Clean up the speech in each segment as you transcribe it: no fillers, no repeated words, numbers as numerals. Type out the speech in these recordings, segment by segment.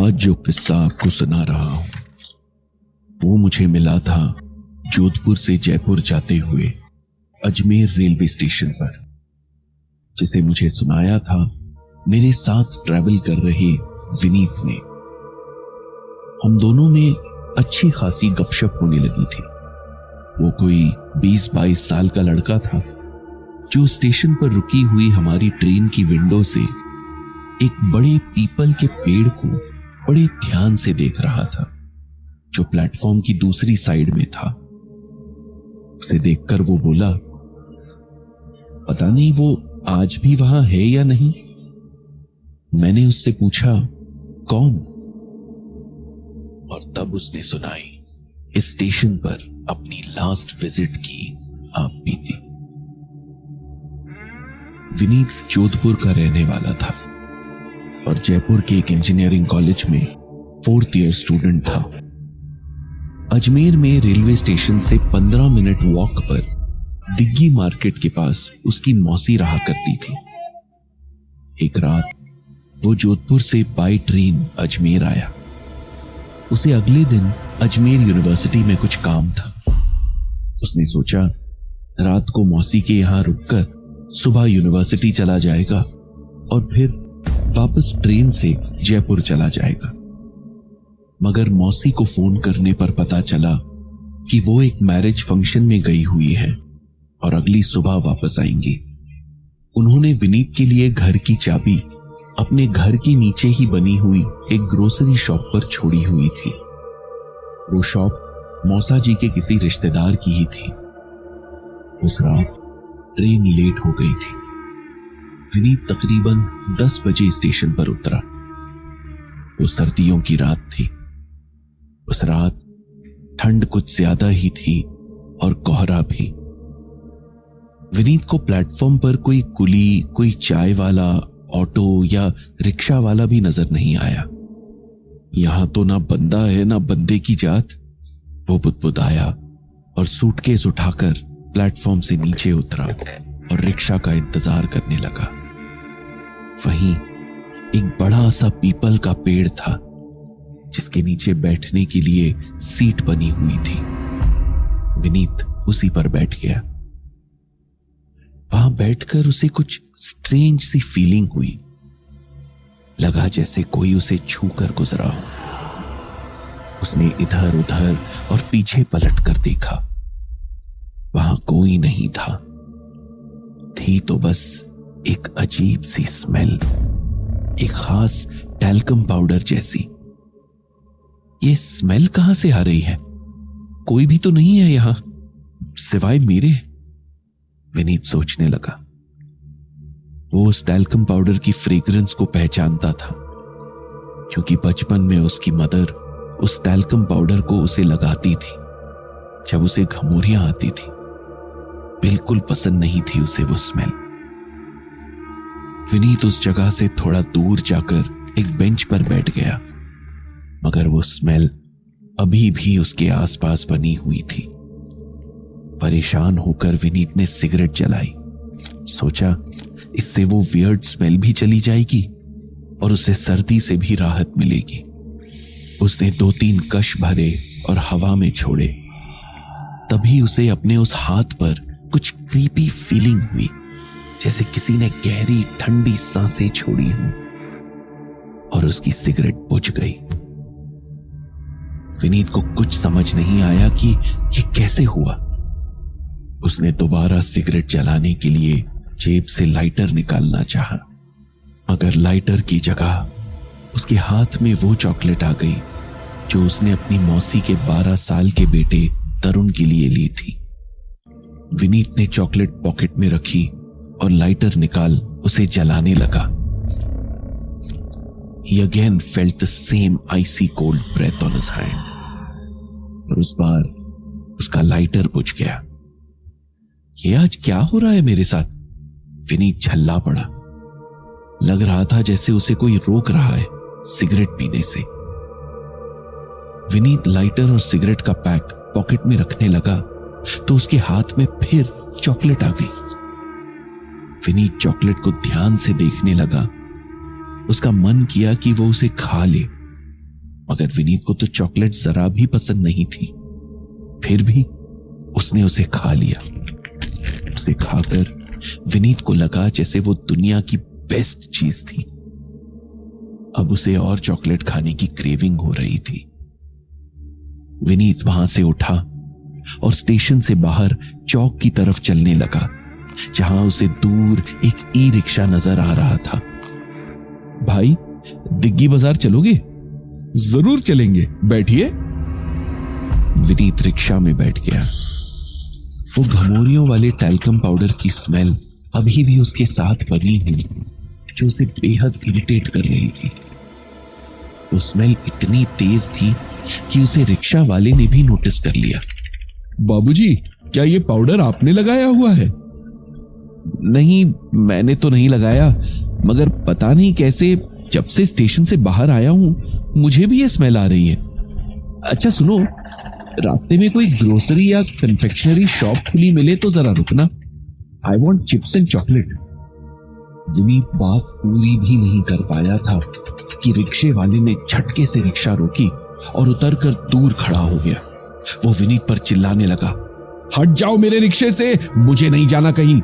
आज जो किस्सा आपको सुना रहा हूं वो मुझे मिला था जोधपुर से जयपुर जाते हुए अजमेर रेलवे स्टेशन पर, जिसे मुझे सुनाया था मेरे साथ ट्रैवल कर रहे विनीत ने। हम दोनों में अच्छी खासी गपशप होने लगी थी। वो कोई 20-22 साल का लड़का था जो स्टेशन पर रुकी हुई हमारी ट्रेन की विंडो से एक बड़े पीपल के पेड़ को बड़े ध्यान से देख रहा था, जो प्लेटफॉर्म की दूसरी साइड में था। उसे देखकर वो बोला, पता नहीं वो आज भी वहां है या नहीं। मैंने उससे पूछा, कौन? और तब उसने सुनाई इस स्टेशन पर अपनी लास्ट विजिट की आप बीती। विनीत जोधपुर का रहने वाला था और जयपुर के एक इंजीनियरिंग कॉलेज में 4th ईयर स्टूडेंट था। अजमेर में रेलवे स्टेशन से 15 मिनट वॉक पर दिग्गी मार्केट के पास उसकी मौसी रहा करती थी। एक रात वो जोधपुर से बाय ट्रेन अजमेर आया। उसे अगले दिन अजमेर यूनिवर्सिटी में कुछ काम था। उसने सोचा रात को मौसी के यहां रुककर सुबह यूनिवर्सिटी चला जाएगा और फिर वापस ट्रेन से जयपुर चला जाएगा। मगर मौसी को फोन करने पर पता चला कि वो एक मैरिज फंक्शन में गई हुई है और अगली सुबह वापस आएंगी। उन्होंने विनीत के लिए घर की चाबी अपने घर के नीचे ही बनी हुई एक ग्रोसरी शॉप पर छोड़ी हुई थी। वो शॉप मौसा जी के किसी रिश्तेदार की ही थी। उस रात ट्रेन लेट हो गई थी। विनीत तकरीबन 10 बजे स्टेशन पर उतरा। वो सर्दियों की रात थी। उस रात ठंड कुछ ज्यादा ही थी और कोहरा भी। विनीत को प्लेटफॉर्म पर कोई कुली, कोई चाय वाला, ऑटो या रिक्शा वाला भी नजर नहीं आया। यहां तो ना बंदा है ना बंदे की जात। वो बुदबुदाया और सूटकेस उठाकर प्लेटफॉर्म से नीचे उतरा और रिक्शा का इंतजार करने लगा। वहीं एक बड़ा सा पीपल का पेड़ था जिसके नीचे बैठने के लिए सीट बनी हुई थी। विनीत उसी पर बैठ गया। वहां बैठकर उसे कुछ स्ट्रेंज सी फीलिंग हुई। लगा जैसे कोई उसे छूकर गुजरा हो। उसने इधर उधर और पीछे पलट कर देखा। वहां कोई नहीं था। थी तो बस एक अजीब सी स्मेल, एक खास टैल्कम पाउडर जैसी। ये स्मेल कहां से आ रही है? कोई भी तो नहीं है यहां सिवाय मेरे। विनीत सोचने लगा। वो उस टैल्कम पाउडर की फ्रेग्रेंस को पहचानता था क्योंकि बचपन में उसकी मदर उस टैल्कम पाउडर को उसे लगाती थी जब उसे घमौरियां आती थी। बिल्कुल पसंद नहीं थी उसे वो स्मेल। विनीत उस जगह से थोड़ा दूर जाकर एक बेंच पर बैठ गया, मगर वो स्मेल अभी भी उसके आसपास बनी हुई थी। परेशान होकर विनीत ने सिगरेट जलाई। सोचा इससे वो वियर्ड स्मेल भी चली जाएगी और उसे सर्दी से भी राहत मिलेगी। उसने 2-3 कश भरे और हवा में छोड़े। तभी उसे अपने उस हाथ पर कुछ क्रीपी फीलिंग हुई, जैसे किसी ने गहरी ठंडी सांसें छोड़ी हों, और उसकी सिगरेट बुझ गई। विनीत को कुछ समझ नहीं आया कि यह कैसे हुआ। उसने दोबारा सिगरेट जलाने के लिए जेब से लाइटर निकालना चाहा, मगर लाइटर की जगह उसके हाथ में वो चॉकलेट आ गई जो उसने अपनी मौसी के 12 साल के बेटे तरुण के लिए ली थी। विनीत ने चॉकलेट पॉकेट में रखी और लाइटर निकाल उसे जलाने लगा। He again felt the same icy cold breath on his hand. और उस बार उसका लाइटर बुझ गया। ये आज क्या हो रहा है मेरे साथ? विनीत झल्ला पड़ा। लग रहा था जैसे उसे कोई रोक रहा है सिगरेट पीने से। विनीत लाइटर और सिगरेट का पैक पॉकेट में रखने लगा तो उसके हाथ में फिर चॉकलेट आ गई। विनीत चॉकलेट को ध्यान से देखने लगा। उसका मन किया कि वो उसे खा ले, मगर विनीत को तो चॉकलेट जरा भी पसंद नहीं थी। फिर भी उसने उसे खा लिया। उसे खाकर विनीत को लगा जैसे वो दुनिया की बेस्ट चीज थी। अब उसे और चॉकलेट खाने की क्रेविंग हो रही थी। विनीत वहां से उठा और स्टेशन से बाहर चौक की तरफ चलने लगा, जहां उसे दूर एक ई रिक्शा नजर आ रहा था। भाई, दिग्गी बाजार चलोगे? जरूर चलेंगे, बैठिए। विनीत रिक्शा में बैठ गया। वो घमोरियों वाले टैल्कम पाउडर की स्मेल अभी भी उसके साथ बनी हुई, जो उसे बेहद इरिटेट कर रही थी। वो स्मेल इतनी तेज थी कि उसे रिक्शा वाले ने भी नोटिस कर लिया। बाबूजी, क्या ये पाउडर आपने लगाया हुआ है? नहीं, मैंने तो नहीं लगाया, मगर पता नहीं कैसे जब से स्टेशन से बाहर आया हूं मुझे भी ये स्मेल आ रही है। अच्छा सुनो, रास्ते में कोई ग्रोसरी या कन्फेक्शनरी शॉप खुली मिले तो जरा रुकना। I want chips and chocolate. Vineet बात पूरी भी नहीं कर पाया था कि रिक्शे वाले ने झटके से रिक्शा रोकी और उतरकर दूर खड़ा हो गया। वो विनीत पर चिल्लाने लगा, हट जाओ मेरे रिक्शे से, मुझे नहीं जाना कहीं।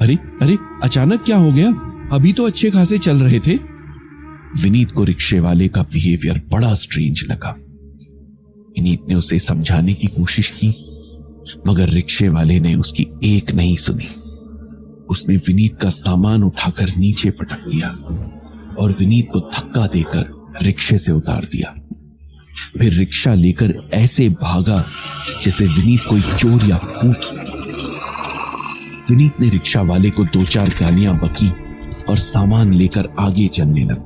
अरे अरे, अचानक क्या हो गया? अभी तो अच्छे खासे चल रहे थे। विनीत को रिक्शे वाले का बिहेवियर बड़ा स्ट्रेंज लगा। विनीत ने उसे समझाने की कोशिश की, मगर रिक्शे वाले ने उसकी एक नहीं सुनी। उसने विनीत का सामान उठाकर नीचे पटक दिया और विनीत को धक्का देकर रिक्शे से उतार दिया। फिर रिक्शा लेकर ऐसे भागा जैसे विनीत कोई चोर या भूत हो। विनीत ने रिक्शा वाले को 2-4 गालियां बकी और सामान लेकर आगे चलने लगा।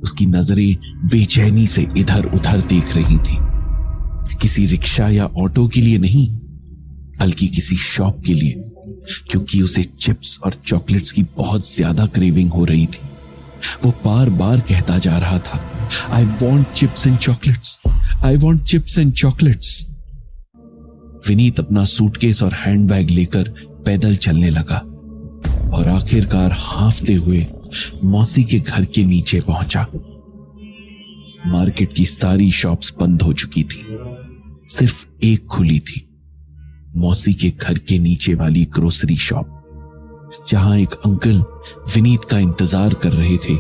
उसकी नजरें बेचैनी से इधर उधर देख रही थी, किसी रिक्शा या ऑटो के लिए नहीं, बल्कि किसी शॉप के लिए, क्योंकि उसे चिप्स और चॉकलेट्स की बहुत ज्यादा क्रेविंग हो रही थी। वो बार बार कहता जा रहा था, I want chips and chocolates, I want chips and chocolates. Vineet अपना सूटकेस और हैंडबैग लेकर पैदल चलने लगा और आखिरकार हांफते हुए मौसी के घर के नीचे पहुंचा। मार्केट की सारी शॉप्स बंद हो चुकी थी, सिर्फ एक खुली थी, मौसी के घर के नीचे वाली ग्रोसरी शॉप, जहां एक अंकल विनीत का इंतजार कर रहे थे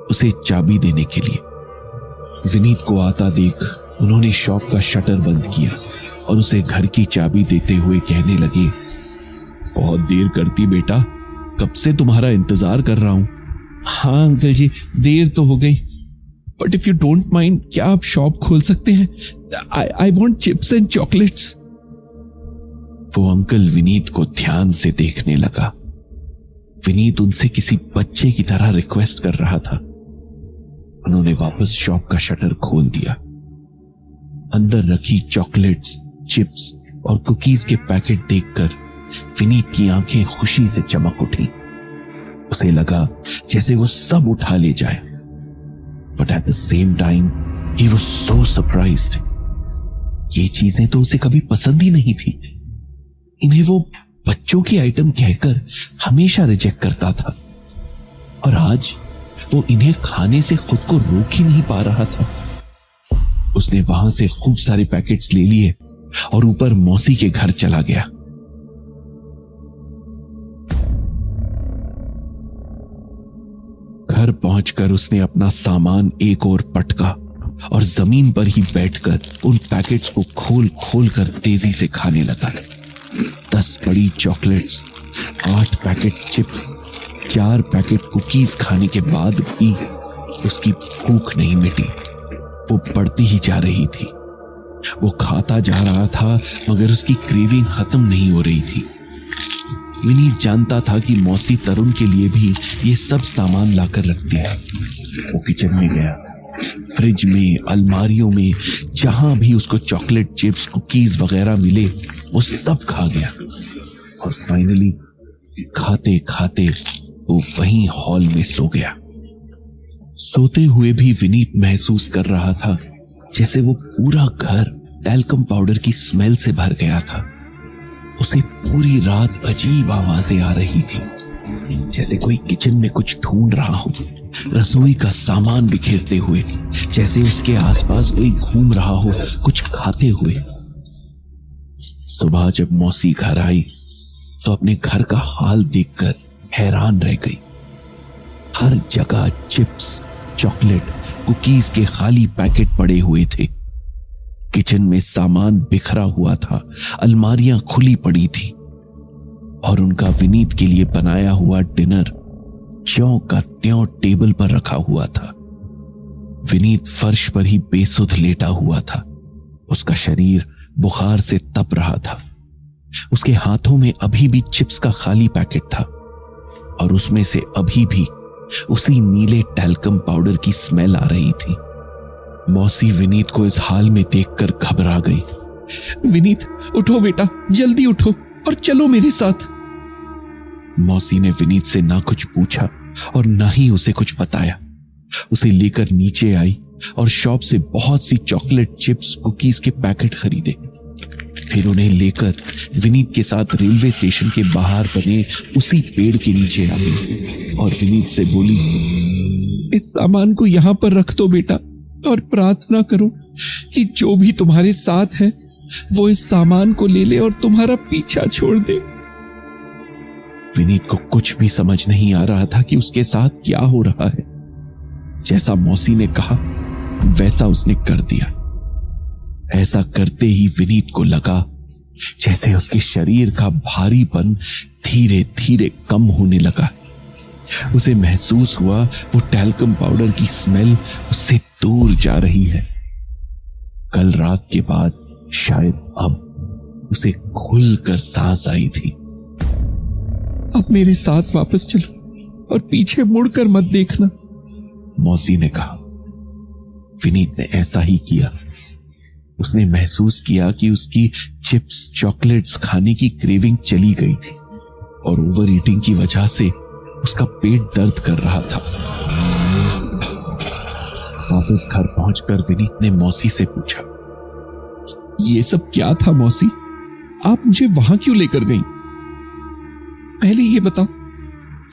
उसे चाबी देने के लिए। विनीत को आता देख उन्होंने शॉप का शटर बंद किया और उसे घर की चाबी देते हुए कहने लगे, बहुत देर करती बेटा, कब से तुम्हारा इंतजार कर रहा हूं। हाँ अंकल जी, देर तो हो गई, but if you don't mind, क्या आप शॉप खोल सकते हैं? I want chips and chocolates. वो अंकल विनीत को ध्यान से देखने लगा। विनीत उनसे किसी बच्चे की तरह रिक्वेस्ट कर रहा था। उन्होंने वापस शॉप का शटर खोल दिया। अंदर रखी चॉकलेट्स, चिप्स और कुकीज के पैकेट देखकर विनीत की आंखें खुशी से चमक उठी। उसे लगा जैसे वो सब उठा ले जाए, but at the same time he was so surprised. ये चीजें तो उसे कभी पसंद ही नहीं थी। इन्हें वो बच्चों की आइटम कहकर हमेशा रिजेक्ट करता था, और आज वो इन्हें खाने से खुद को रोक ही नहीं पा रहा था। उसने वहां से खूब सारे पैकेट्स ले लिए और ऊपर मौसी के घर चला गया। घर पहुंचकर उसने अपना सामान एक और पटका और जमीन पर ही बैठकर उन पैकेट्स को खोल खोल कर तेजी से खाने लगा। 10 बड़ी chocolates, 8 packet chips, 4 packet cookies खाने के बाद भी उसकी भूख नहीं मिटी। वो बढ़ती ही जा रही थी। वो खाता जा रहा था, मगर उसकी क्रेविंग खत्म नहीं हो रही थी। विनीत जानता था कि मौसी तरुण के लिए भी ये सब सामान लाकर रखती है। वो किचन में गया, फ्रिज में, अलमारियों में, जहां भी उसको चॉकलेट, चिप्स, कुकीज वगैरह मिले वो सब खा गया। और फाइनली खाते खाते वो वहीं हॉल में सो गया। सोते हुए भी विनीत महसूस कर रहा था जैसे वो पूरा घर टैल्कम पाउडर की स्मेल से भर गया था। उसे पूरी रात अजीब आवाजें आ रही थी, जैसे कोई किचन में कुछ ढूंढ रहा हो, रसोई का सामान बिखेरते हुए, जैसे उसके आसपास कोई घूम रहा हो कुछ खाते हुए। सुबह जब मौसी घर आई तो अपने घर का हाल देखकर हैरान रह गई। हर जगह चिप्स, चॉकलेट, कुकीज के खाली पैकेट पड़े हुए थे। किचन में सामान बिखरा हुआ था, अलमारियां खुली पड़ी थी और उनका विनीत के लिए बनाया हुआ डिनर ज्यों का त्यों टेबल पर रखा हुआ था। विनीत फर्श पर ही बेसुध लेटा हुआ था। उसका शरीर बुखार से तप रहा था। उसके हाथों में अभी भी चिप्स का खाली पैकेट था और उसमें से अभी भी उसी नीले टैल्कम पाउडर की स्मेल आ रही थी। मौसी विनीत को इस हाल में देखकर घबरा गई। विनीत, उठो बेटा, जल्दी उठो और चलो मेरे साथ। मौसी ने विनीत से ना कुछ पूछा और ना ही उसे कुछ बताया। उसे लेकर नीचे आई और शॉप से बहुत सी चॉकलेट, चिप्स, कुकीज के पैकेट खरीदे। फिर उन्हें लेकर विनीत के साथ रेलवे स्टेशन के बाहर बने उसी पेड़ के नीचे आ गई और विनीत से बोली, इस सामान को यहां पर रख दो बेटा और प्रार्थना करो कि जो भी तुम्हारे साथ है वो इस सामान को ले ले और तुम्हारा पीछा छोड़ दे। विनीत को कुछ भी समझ नहीं आ रहा था कि उसके साथ क्या हो रहा है। जैसा मौसी ने कहा वैसा उसने कर दिया। ऐसा करते ही विनीत को लगा जैसे उसके शरीर का भारीपन धीरे धीरे कम होने लगा। उसे महसूस हुआ वो टैल्कम पाउडर की स्मेल उससे दूर जा रही है। कल रात के बाद शायद अब उसे खुलकर सांस आई थी। अब मेरे साथ वापस चलो और पीछे मुड़कर मत देखना, मौसी ने कहा। विनीत ने ऐसा ही किया। उसने महसूस किया कि उसकी चिप्स, चॉकलेट्स खाने की क्रेविंग चली गई थी और ओवर ईटिंग की वजह से उसका पेट दर्द कर रहा था। वापस घर पहुंचकर विनीत ने मौसी से पूछा, ये सब क्या था मौसी? आप मुझे वहां क्यों लेकर गई? पहले ये बताओ,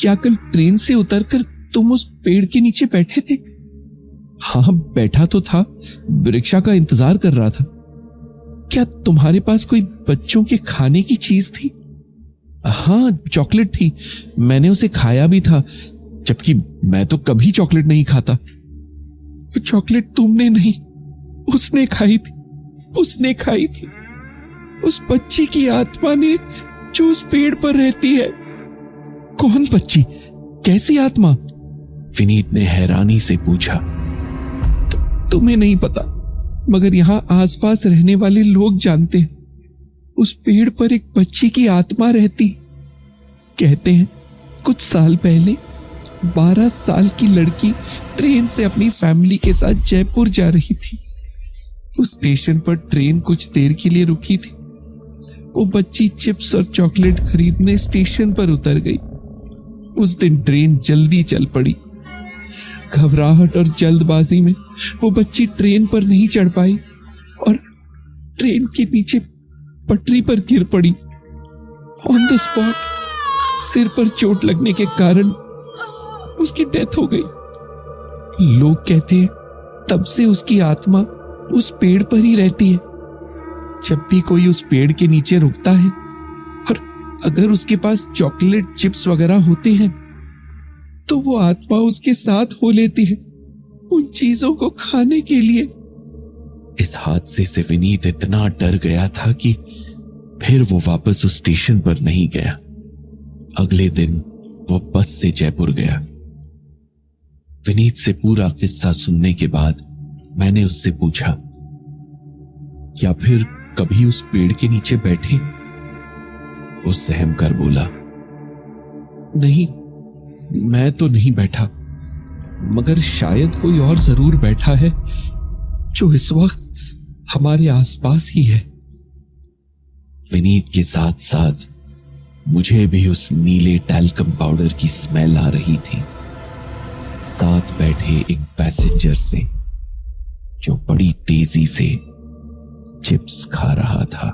क्या कल ट्रेन से उतरकर तुम उस पेड़ के नीचे बैठे थे? हाँ, बैठा तो था, रिक्शा का इंतजार कर रहा था। क्या तुम्हारे पास कोई बच्चों के खाने की चीज थी? हाँ, चॉकलेट थी, मैंने उसे खाया भी था, जबकि मैं तो कभी चॉकलेट नहीं खाता। चॉकलेट तुमने नहीं, उसने खाई थी, उसने खाई थी। उस बच्ची की आत्मा ने, जो उस पेड़ पर रहती है। कौन बच्ची? कैसी आत्मा? विनीत ने हैरानी से पूछा। तुम्हें नहीं पता, मगर यहां आसपास रहने वाले लोग जानते हैं। उस पेड़ पर एक बच्ची की आत्मा रहती। कहते हैं कुछ साल पहले 12 साल की लड़की ट्रेन से अपनी फैमिली के साथ जयपुर जा रही थी। उस स्टेशन पर ट्रेन कुछ देर के लिए रुकी थी। वो बच्ची चिप्स और चॉकलेट खरीदने स्टेशन पर उतर गई। उस दिन ट्रेन जल्दी चल पड़ी। घबराहट और जल्दबाजी में वो बच्ची ट्रेन पर नहीं चढ़ पाई और ट्रेन के नीचे पटरी पर गिर पड़ी। ऑन द स्पॉट सिर पर चोट लगने के कारण उसकी डेथ हो गई। लोग कहते हैं तब से उसकी आत्मा उस पेड़ पर ही रहती है। जब भी कोई उस पेड़ के नीचे रुकता है और अगर उसके पास चॉकलेट, चिप्स वगैरह होते हैं तो वो आत्मा उसके साथ हो लेती है उन चीजों को खाने के लिए। इस हादसे से विनीत इतना डर गया था कि फिर वो वापस उस स्टेशन पर नहीं गया। अगले दिन वो बस से जयपुर गया। विनीत से पूरा किस्सा सुनने के बाद मैंने उससे पूछा, या फिर कभी उस पेड़ के नीचे बैठे? वो सहम कर बोला, नहीं, मैं तो नहीं बैठा, मगर शायद कोई और जरूर बैठा है जो इस वक्त हमारे आसपास ही है। विनीत के साथ साथ मुझे भी उस नीले टैल्कम पाउडर की स्मेल आ रही थी, साथ बैठे एक पैसेंजर से जो बड़ी तेजी से चिप्स खा रहा था।